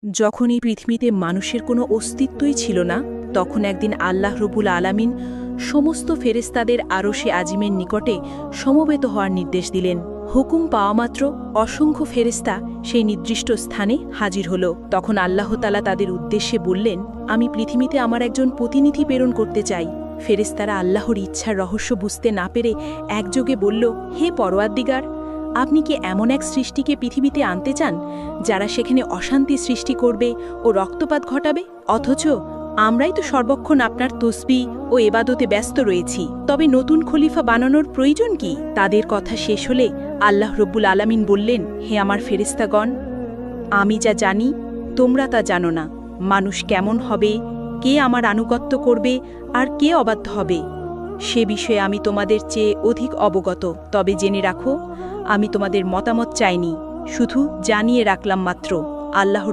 যখন এই পৃথিবীতে মানুষের কোনো অস্তিত্বই ছিল না, তখন একদিন আল্লাহ রব্বুল আলামিন সমস্ত ফেরেশতাদের আরশে আজিমের নিকটে সমবেত হওয়ার নির্দেশ দিলেন। হুকুম পাওয়ামাত্র অসংখ্য ফেরেশতা সেই নির্দিষ্ট স্থানে হাজির হল। তখন আল্লাহ তাআলা তাদের উদ্দেশ্যে বললেন, আমি পৃথিবীতে আমার একজন প্রতিনিধি প্রেরণ করতে চাই। ফেরেশতারা আল্লাহর ইচ্ছার রহস্য বুঝতে না পেরে একযোগে বলল, হে পরওয়ারদিগার, আপনি কি এমন এক সৃষ্টিকে পৃথিবীতে আনতে চান যারা সেখানে অশান্তি সৃষ্টি করবে ও রক্তপাত ঘটাবে? অথচ আমরাই তো সর্বক্ষণ আপনার তসবিহ ও এবাদতে ব্যস্ত রয়েছি। তবে নতুন খলিফা বানানোর প্রয়োজন কি? তাদের কথা শেষ হলে আল্লাহ রব্বুল আলামিন বললেন, হে আমার ফেরেশতাগণ, আমি যা জানি তোমরা তা জানো না। মানুষ কেমন হবে, কে আমার আনুগত্য করবে আর কে অবাধ্য হবে, সে বিষয়ে আমি তোমাদের চেয়ে অধিক অবগত। তবে জেনে রাখো, আমি তোমাদের মতামত চাইনি, শুধু জানিয়ে রাখলাম মাত্র। আল্লাহ